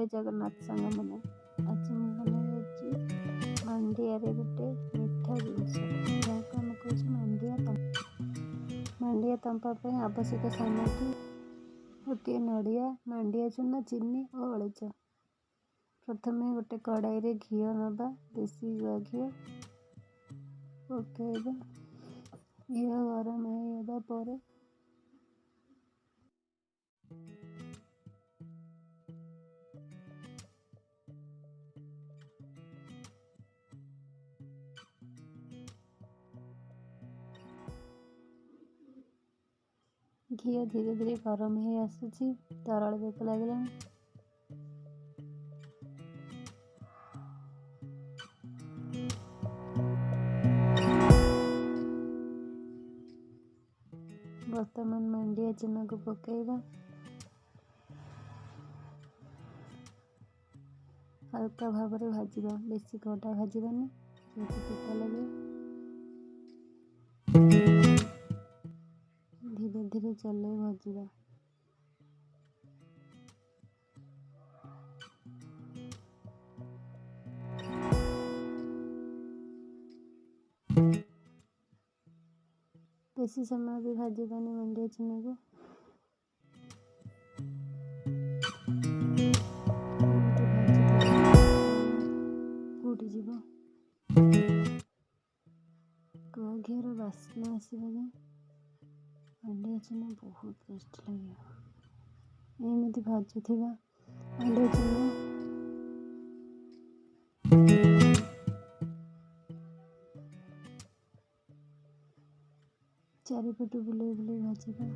जय जगन्नाथ सांग मैंने आज मुझे मांडिया गोटे मीठा जिनस जहाँ कह मांडिया तंपा आवश्यक सामग्री गोटे नड़िया मांडिया चूना चीनी और अड़ेच। प्रथम गोटे कड़ाई घी नवा देसी गुआ घी पकईबा। घी गरम होगा पर घी धीरे धीरे गरम हो आसूची तरल बेक लगे वर्तमान मांडिया चूना को पकईबा। हल्का भाव में भाजवा बेसी कड़ा भाजवानी पिता लगे धीरे धीरे चले भाजवा। बेसी समय भी भाजवानी मांडिया चूना को फुटीज गुआ घीर बास्ना आसवा मांडिया चूना बहुत टेस्ट लगे। एमती भाजुवा मांडिया चूना चारिपटू बुले बुले भाजवा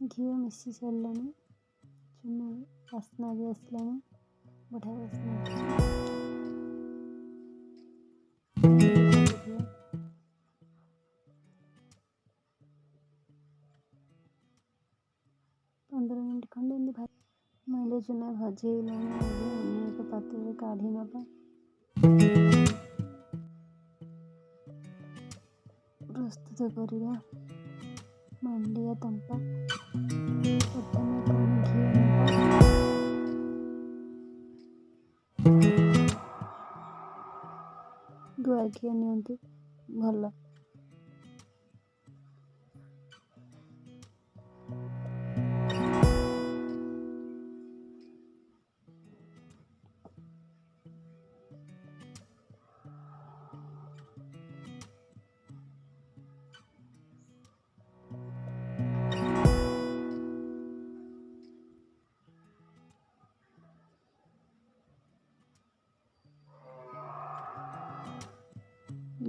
घी मिसी सारे चूना बास्ना भी आसला बढ़िया बास्ना 15 मिनट खंडे मांडिया चूना भाजी एक पात्र काढ़ी नवा। प्रस्तुत करवा मांडिया तंपा। प्रथम घी गुआ घी नि भल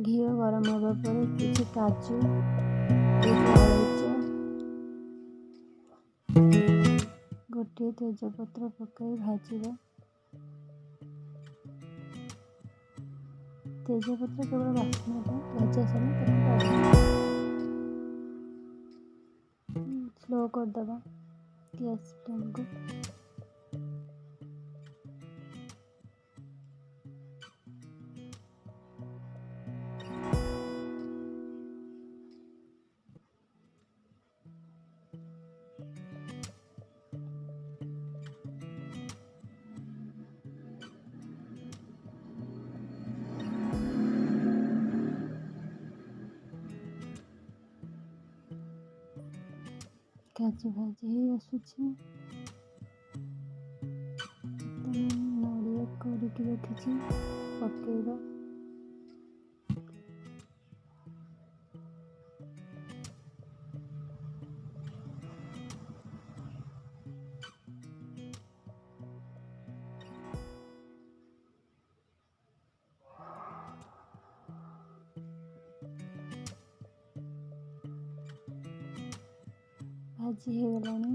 घी गरम होगा पर किसी काजू गोटे तेजपत्र पकई भाजवा। तेजपत्र केवल बास्ना भाजा सारे स्लो करदे गैस फ्लेम को। काजू भाजी ही आसूची नड़िया करके रखी पकईबा। भाजी हो गलानी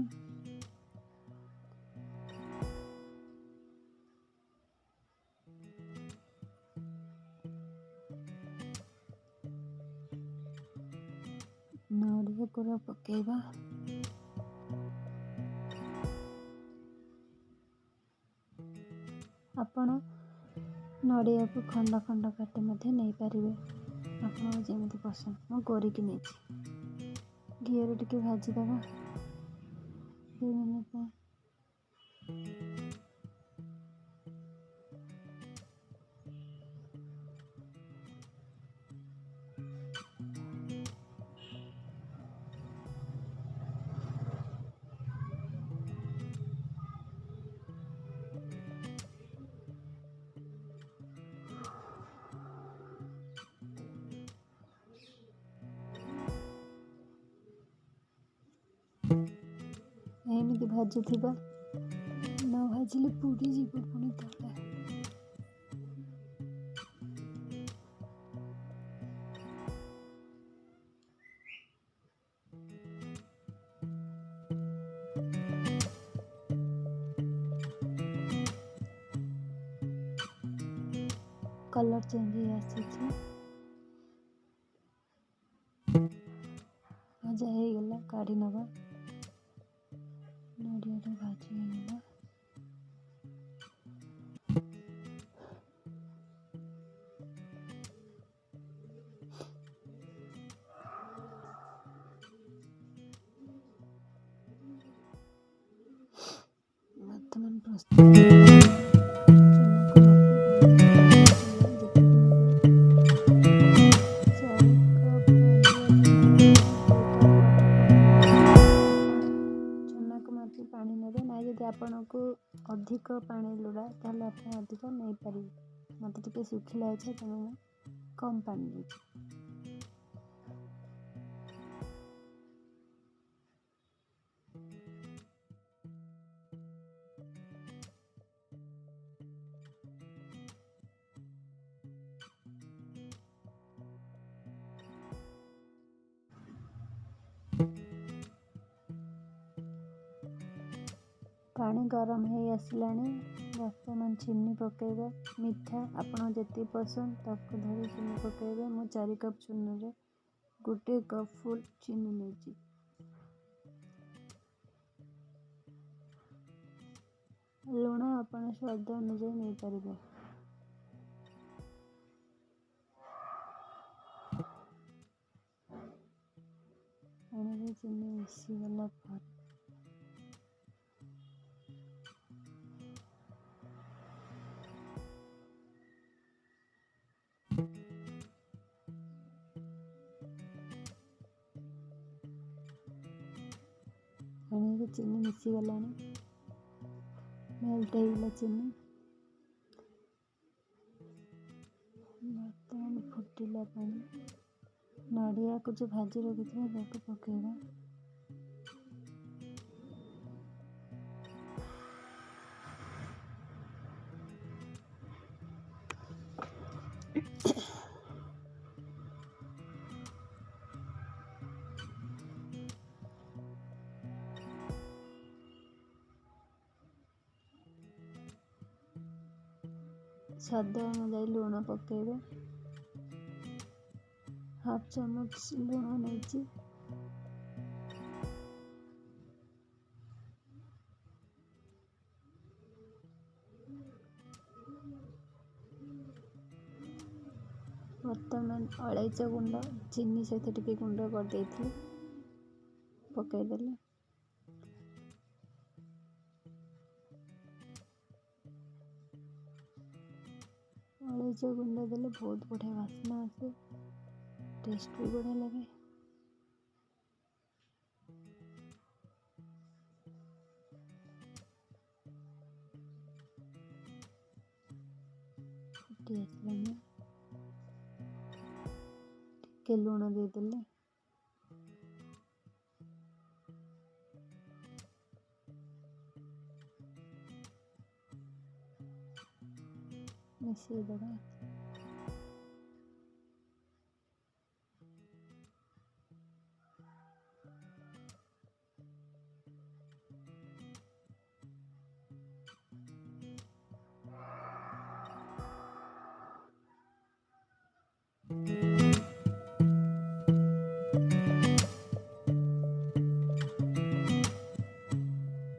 नड़िया पूरा पकईबा। आपण नड़िया को खंड खंड काटी नहीं पारे। ଆପଣଙ୍କୁ ଯେମିତି ପସନ୍ଦ ମୁଁ କରିକି ନେଇଛି। ଘିଅରେ ଟିକେ ଭାଜିଦେବା 2 ମିନିଟ୍ ପାଇଁ। ଏମିତି ଭାଜୁଥିବା, ନ ଭାଜିଲେ ପୋଡ଼ିଯିବ ପୁଣି ତଳେ। କଲର୍ ଚେଞ୍ଜ ହେଇ ଆସିଛି, ଭଜା ହେଇଗଲା, କାଢ଼ି ନେବା। ନଡ଼ିଆଟା ଭାଜି ହେଇଗଲା। ବର୍ତ୍ତମାନ ପ୍ରସ୍ତୁତ ପାଣି ନେବେ ନାହିଁ। ଯଦି ଆପଣଙ୍କୁ ଅଧିକ ପାଣି ଲୋଡ଼ା ତାହେଲେ ଆପଣ ଅଧିକ ନେଇପାରିବେ। ମୋତେ ଟିକେ ଶୁଖିଲା ଅଛି ତେଣୁ ମୁଁ କମ୍ ପାଣି ନେଇଛି। ପାଣି ଗରମ ହେଇ ଆସିଲାଣି। ବର୍ତ୍ତମାନ ଚିନି ପକାଇବା। ମିଠା ଆପଣ ଯେତିକି ପସନ୍ଦ ତାକୁ ଧରି ଚିନି ପକାଇବେ। ମୁଁ 4 କପ୍ ଚୂନରେ 1 କପ୍ ଫୁଲ୍ ଚିନି ନେଇଛି। ଲୁଣ ଆପଣ ସ୍ୱାଦ ଅନୁଯାୟୀ ନେଇପାରିବେ। ପାଣିରେ ଚିନି ମିଶିଗଲା ପରେ ପାଣିରେ ଚିନି ମିଶିଗଲାଣି, ମେଲ୍ଟ ହେଇଗଲା ଚିନି। ବର୍ତ୍ତମାନ ଫୁଟିଲା ପାଣି, ନଡ଼ିଆକୁ ଯେଉଁ ଭାଜି ରଖିଥିବା ତାକୁ ପକାଇବା। ସ୍ୱାଦ ଅନୁଯାୟୀ ଲୁଣ ପକାଇବେ। ହାଫ୍ ଚାମଚ ଲୁଣ ନେଇଛି। ବର୍ତ୍ତମାନ ଅଳେଇଚ ଗୁଣ୍ଡ, ଚିନି ସହିତ ଟିକେ ଗୁଣ୍ଡ କରିଦେଇଥିଲି, ପକାଇଦେଲି। ଅଳେଇଚ ଗୁଣ୍ଡ ଦେଲେ ବହୁତ ବଢ଼ିଆ ବାସ୍ନା ଆସେ, ଟେଷ୍ଟ ବି ବଢ଼ିଆ ଲାଗେ। ଫୁଟି ଆସିଲାଣି, ଟିକେ ଲୁଣ ଦେଇଦେଲେ। ମିଶେଇ ଦେବା।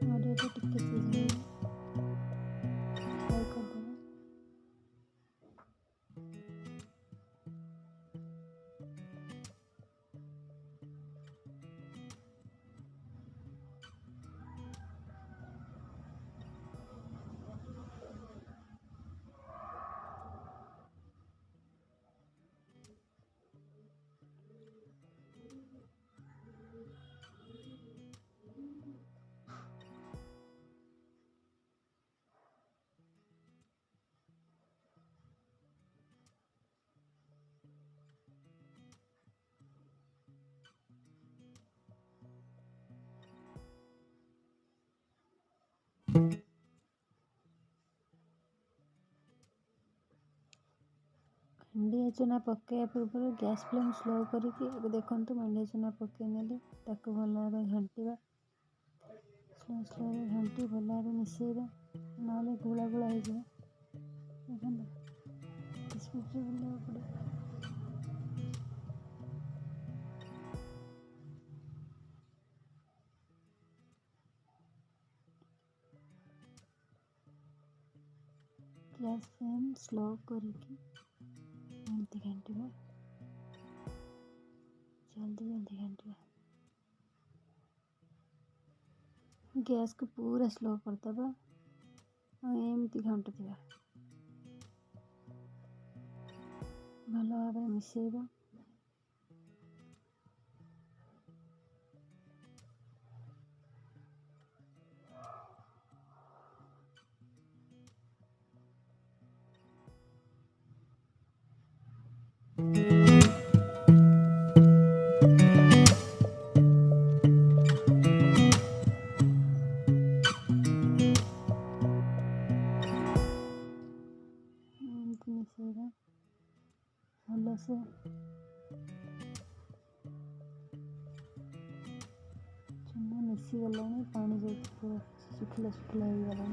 ନଡ଼ିଆଟା ଟିକେ ସିଝେଇବା, ଫ୍ରାଏ କରିଦେବା। मांडिया चूना पकाइवा पूर्व गैस फ्लेम स्लो करके देखूँ मांडिया चूना पकईने ताको भल भाव घाटा स्लो स्लो घाटी भल भाव मिसेगा ना गुला गुला हो स्पीड बुलाव पड़े। गैस फ्लेम स्लो करके एमती घाटा जल्दी जल्दी घाटा गैस को पूरा स्लो करदे एमती घाटुवा भल भाव मिसेगा। मिसेगा भल से चूना मिसीगला पानी जो पूरा शुखिला शुखिला हो गला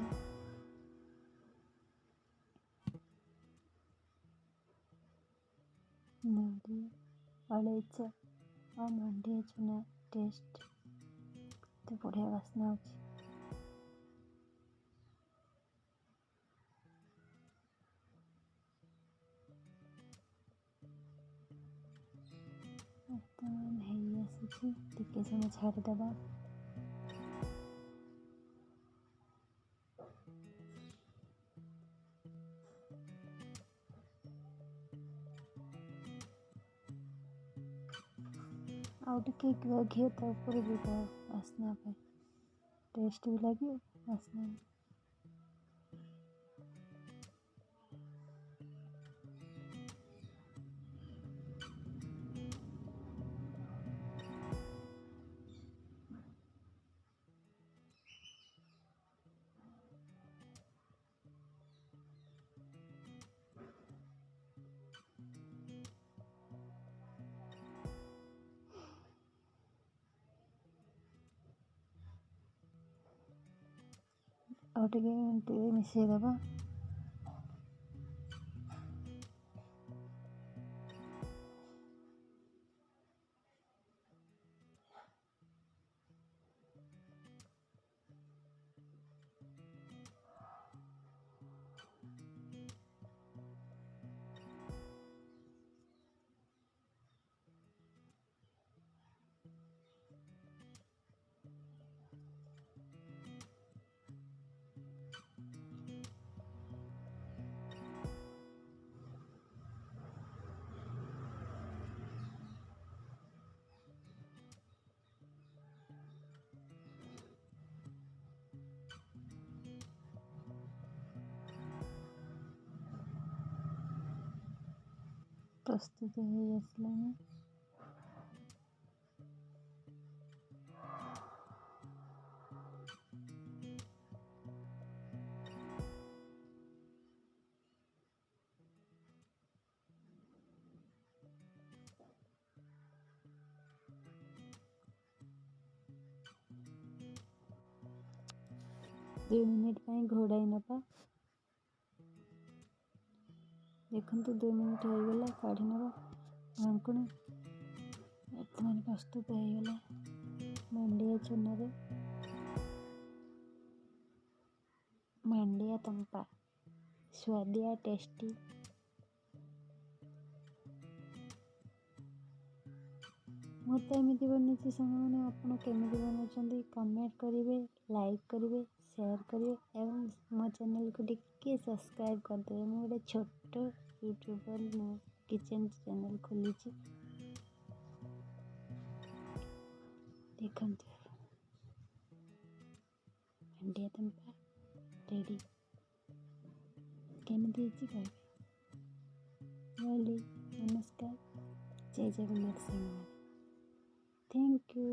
मांडिया अड़ेचा और मांडिया चूना टेस्ट तो बढ़िया बास्ना होची। बर्तमान है आसी टिके समय छाड़देवा आउ टिके घी ता ऊपर भी बास्ना टेस्ट भी लगे बास्ना भी। और मिसेदेवा प्रस्तुत हो आसलानी। 2 मिनिट घोड़ाई नवा देखु 2 मिनिट हो गला काढ़ी नवा ढांकुणी बर्तमान प्रस्तुत हो गला मांडिया चूना रे मांडिया तंपा स्वादिया टेस्टी। मत एमती बनई सामने आपड़ केमी बनाऊँ कमेंट करेंगे लाइक करेंगे शेयर करेंगे एवं मो चैनल को टिके सब्सक्राइब करदे। मुझे गोटे छोट यूट्यूबर किचन चैनल खोली देखु मांडिया तंपा रेडी केमी कह नमस्कार जय जगन्नाथ। Thank you.